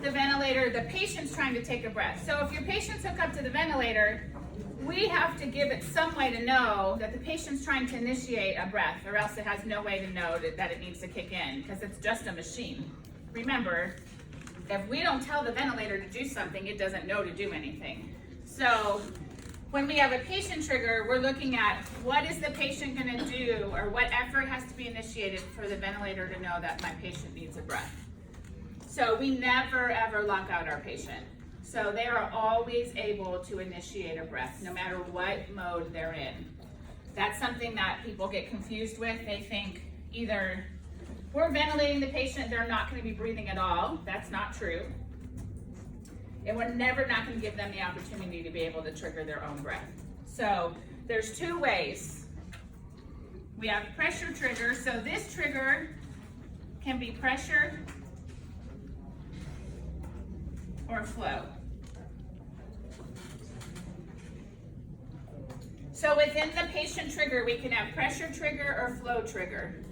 the ventilator, the patient's trying to take a breath. So if your patient's hooked up to the ventilator, we have to give it some way to know that the patient's trying to initiate a breath, or else it has no way to know that it needs to kick in, because it's just a machine. Remember, if we don't tell the ventilator to do something, it doesn't know to do anything. So when we have a patient trigger, we're looking at what is the patient going to do, or what effort has to be initiated for the ventilator to know that my patient needs a breath. So we never ever lock out our patient. So they are always able to initiate a breath, no matter what mode they're in. That's something that people get confused with. They think either we're ventilating the patient, they're not going to be breathing at all. That's not true. And we're never not going to give them the opportunity to be able to trigger their own breath. So there's two ways. We have pressure trigger. So this trigger can be pressure or flow. So within the patient trigger, we can have pressure trigger or flow trigger.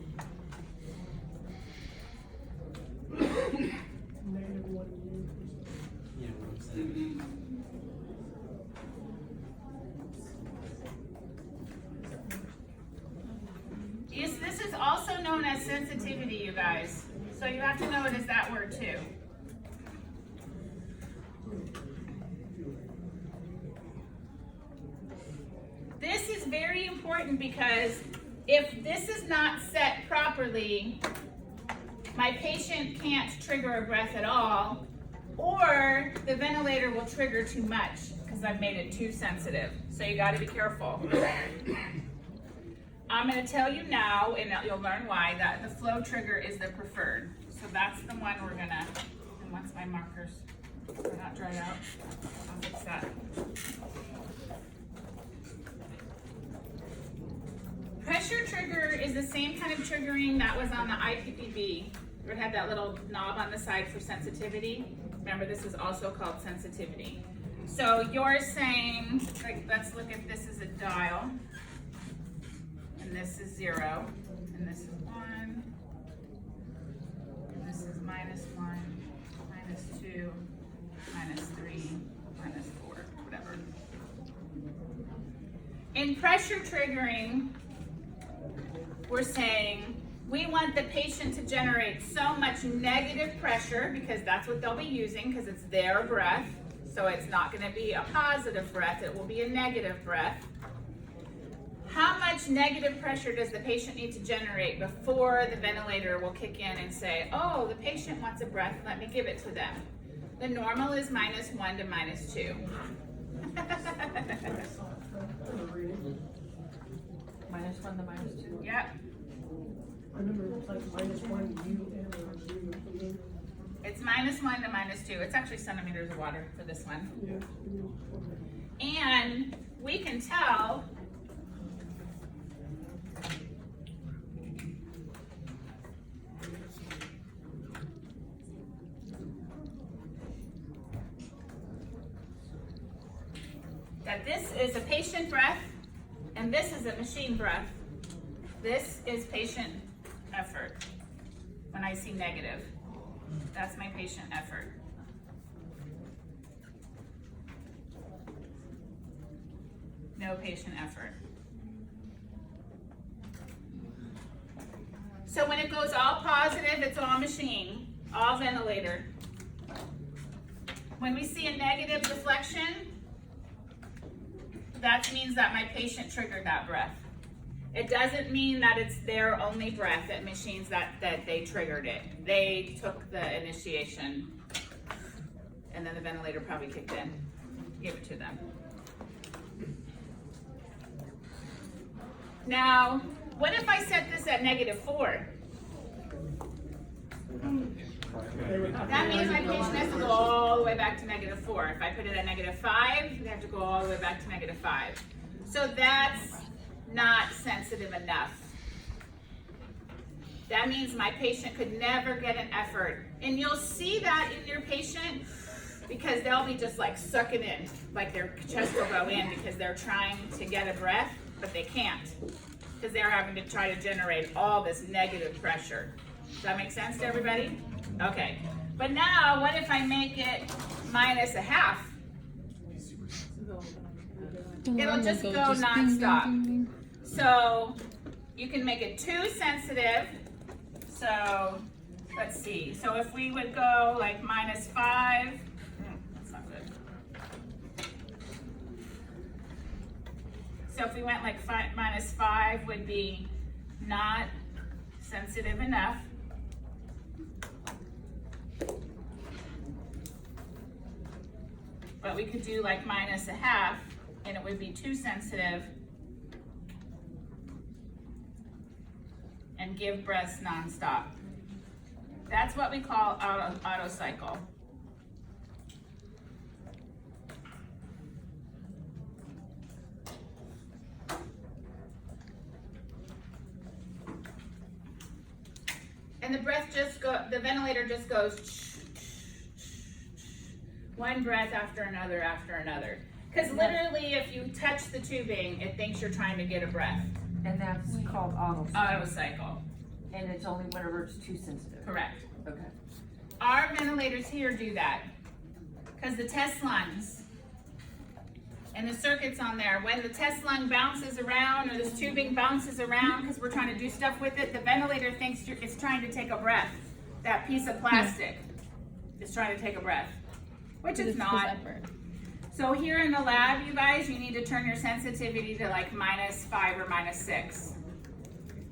This is also known as sensitivity, you guys. So you have to know it as that word too. This is very important because if this is not set properly, my patient can't trigger a breath at all, or the ventilator will trigger too much because I've made it too sensitive. So you got to be careful. I'm going to tell you now, and you'll learn why, that the flow trigger is the preferred. So that's the one we're going to, and once my markers are not dried out, I'll fix that. Pressure trigger is the same kind of triggering that was on the IPPB. It had that little knob on the side for sensitivity. Remember, this is also called sensitivity. So you're saying, like, let's look at this as a dial. And this is 0. And this is 1. And this is -1, -2, -3, -4, whatever. In pressure triggering, we're saying we want the patient to generate so much negative pressure, because that's what they'll be using, because it's their breath. So it's not going to be a positive breath, it will be a negative breath. How much negative pressure does the patient need to generate before the ventilator will kick in and say, oh, the patient wants a breath, let me give it to them? The normal is -1 to -2. -1 to -2. Yep. I remember it was like -1 UN or U. It's -1 to -2. It's actually centimeters of water for this one. Yeah. And we can tell that this is a patient breath and this is a machine breath. This is patient effort. When I see negative, that's my patient effort. No patient effort. So when it goes all positive, it's all machine, all ventilator. When we see a negative deflection, that means that my patient triggered that breath. It doesn't mean that it's their only breath. It means that they triggered it. They took the initiation, and then the ventilator probably kicked in, gave it to them. Now, what if I set this at -4? That means my patient has to go all the way back to -4. If I put it at -5, they have to go all the way back to -5. So that's not sensitive enough. That means my patient could never get an effort. And you'll see that in your patient because they'll be just like sucking in, like their chest will go in because they're trying to get a breath, but they can't because they're having to try to generate all this negative pressure. Does that make sense to everybody? Okay. But now, what if I make it minus a half? It'll just go nonstop. So you can make it too sensitive. So let's see. So if we would go like -5, that's not good. So if we went like -5 would be not sensitive enough. But we could do like -1/2 and it would be too sensitive and give breaths nonstop. That's what we call auto cycle. And the ventilator just goes one breath after another. Because literally if you touch the tubing, it thinks you're trying to get a breath. And that's called auto. Auto cycle, And it's only whenever it's too sensitive. correct. Okay. Our ventilators here do that. Because the test lungs and the circuits on there, when the test lung bounces around or this tubing bounces around because we're trying to do stuff with it, the ventilator thinks it's trying to take a breath. That piece of plastic is trying to take a breath, which it's not. So here in the lab, you guys, you need to turn your sensitivity to like -5 or -6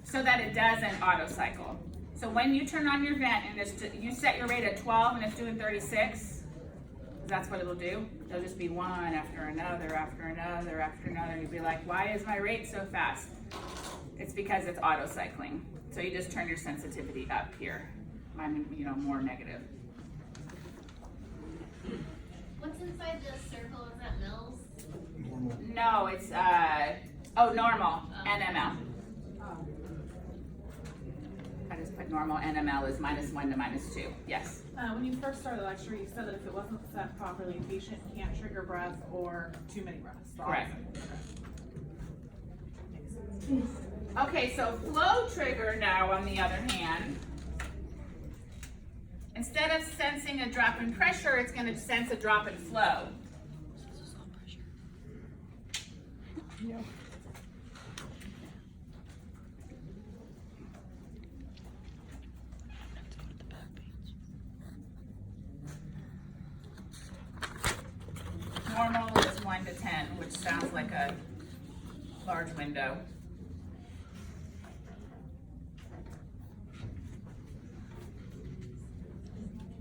so that it doesn't auto cycle. So when you turn on your vent and you set your rate at 12 and it's doing 36, that's what it'll do. It'll just be one after another, after another, after another. And you'll be like, why is my rate so fast? It's because it's auto cycling. So you just turn your sensitivity up here, more negative. What's inside the circle? Is that mils? No, it's, normal, NML. I just put normal NML is -1 to -2, yes. When you first started the lecture, you said that if it wasn't set properly, the patient can't trigger breath or too many breaths. Correct. Okay, so flow trigger now, on the other hand, instead of sensing a drop in pressure, it's going to sense a drop in flow. Normal is 1 to 10, which sounds like a large window.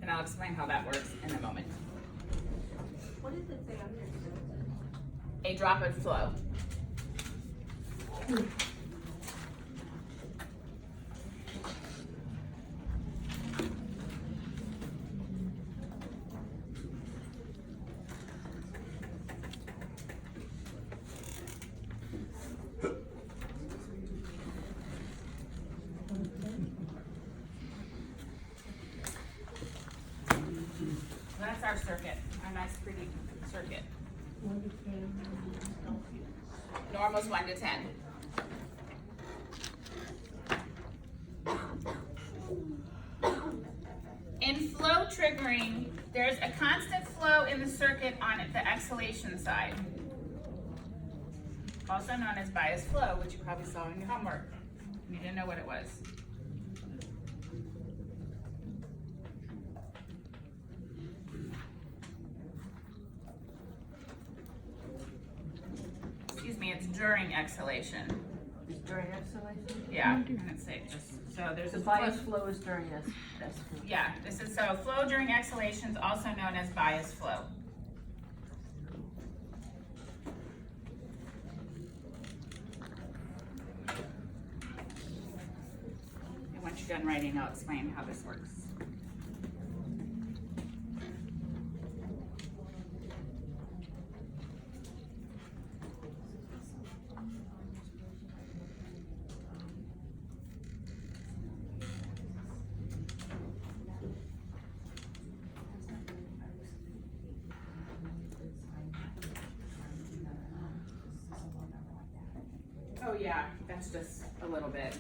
And I'll explain how that works in a moment. What does it say on your A drop in flow. That's our circuit, our nice pretty circuit. 1 to 10. Normal's 1 to 10. In flow triggering, there's a constant flow in the circuit on the exhalation side, also known as bias flow, which you probably saw in your homework. You didn't know what it was. Excuse me, it's during exhalation. It's during exhalation? Yeah, and it's so there's The a bias flow is during this. Yeah, this is so flow during exhalation is also known as bias flow. And once you're done writing, I'll explain how this works. Oh yeah, that's just a little bit.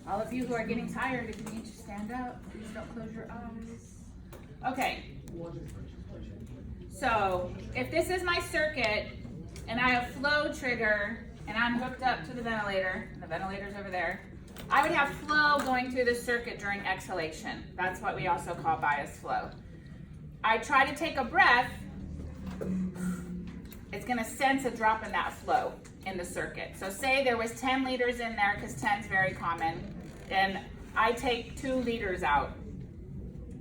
All of you who are getting tired, if you need to stand up, please don't close your eyes. Okay. So if this is my circuit and I have flow trigger and I'm hooked up to the ventilator, and the ventilator's over there, I would have flow going through the circuit during exhalation. That's what we also call bias flow. I try to take a breath, it's gonna sense a drop in that flow in the circuit. So say there was 10 liters in there, because 10 is very common, and I take 2 liters out.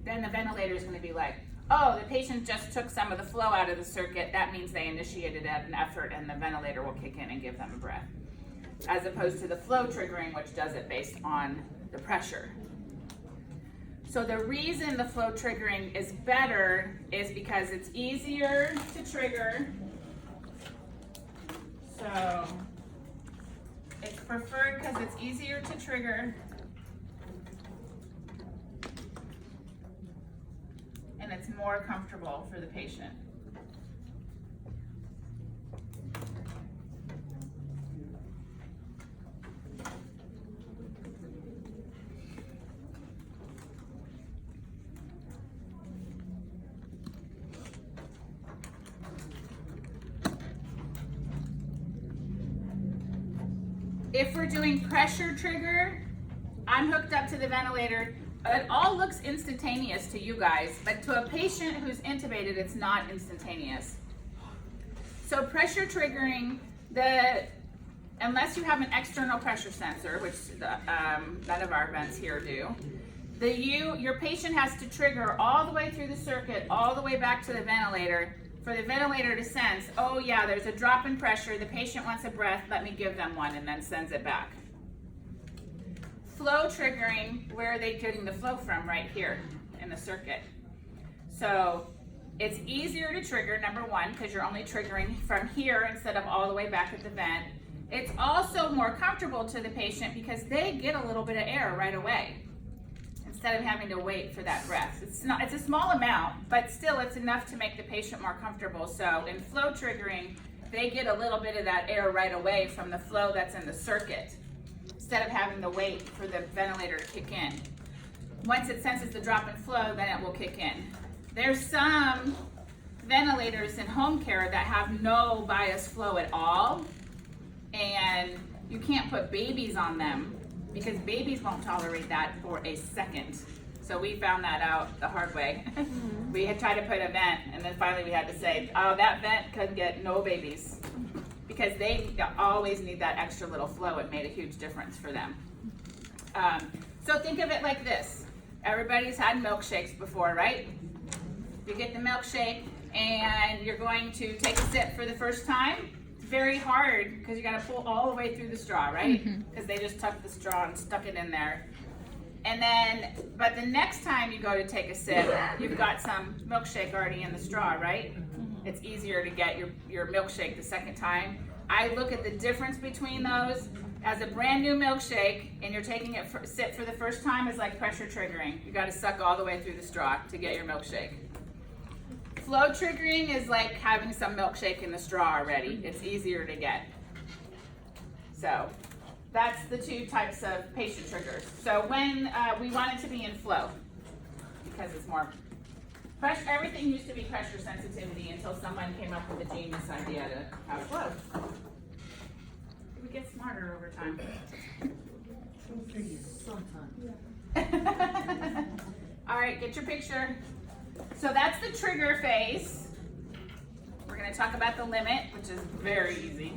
Then the ventilator is gonna be like, oh, the patient just took some of the flow out of the circuit. That means they initiated an effort and the ventilator will kick in and give them a breath. As opposed to the flow triggering, which does it based on the pressure. So the reason the flow triggering is better is because it's easier to trigger. So it's preferred because it's easier to trigger. And it's more comfortable for the patient. If we're doing pressure trigger, I'm hooked up to the ventilator. It all looks instantaneous to you guys, but to a patient who's intubated, it's not instantaneous. So pressure triggering, unless you have an external pressure sensor, which none of our vents here do, your patient has to trigger all the way through the circuit, all the way back to the ventilator, for the ventilator to sense, oh yeah, there's a drop in pressure, the patient wants a breath, let me give them one, and then sends it back. Flow triggering, where are they getting the flow from? Right here in the circuit. So it's easier to trigger, number one, because you're only triggering from here instead of all the way back at the vent. It's also more comfortable to the patient because they get a little bit of air right away instead of having to wait for that breath. It's a small amount, but still it's enough to make the patient more comfortable. So in flow triggering, they get a little bit of that air right away from the flow that's in the circuit, instead of having to wait for the ventilator to kick in. Once it senses the drop in flow, then it will kick in. There's some ventilators in home care that have no bias flow at all, and you can't put babies on them because babies won't tolerate that for a second. So we found that out the hard way. We had tried to put a vent, and then finally we had to say, oh, that vent could get no babies, because they always need that extra little flow. It made a huge difference for them. So think of it like this. Everybody's had milkshakes before, right? You get the milkshake and you're going to take a sip for the first time. It's very hard because you got to pull all the way through the straw, right? Because they just took the straw and stuck it in there. And then, but the next time you go to take a sip, you've got some milkshake already in the straw, right? It's easier to get your milkshake the second time. I look at the difference between those. As a brand new milkshake and you're taking it for sip for the first time, is like pressure triggering. You got to suck all the way through the straw to get your milkshake. Flow triggering is like having some milkshake in the straw already. It's easier to get. So that's the 2 types of patient triggers. So when we want it to be in flow, because it's more pressure. Everything used to be pressure sensitivity until someone came up with a genius idea to have flow. We get smarter over time. Sometimes. All right, get your picture. So that's the trigger phase. We're going to talk about the limit, which is very easy.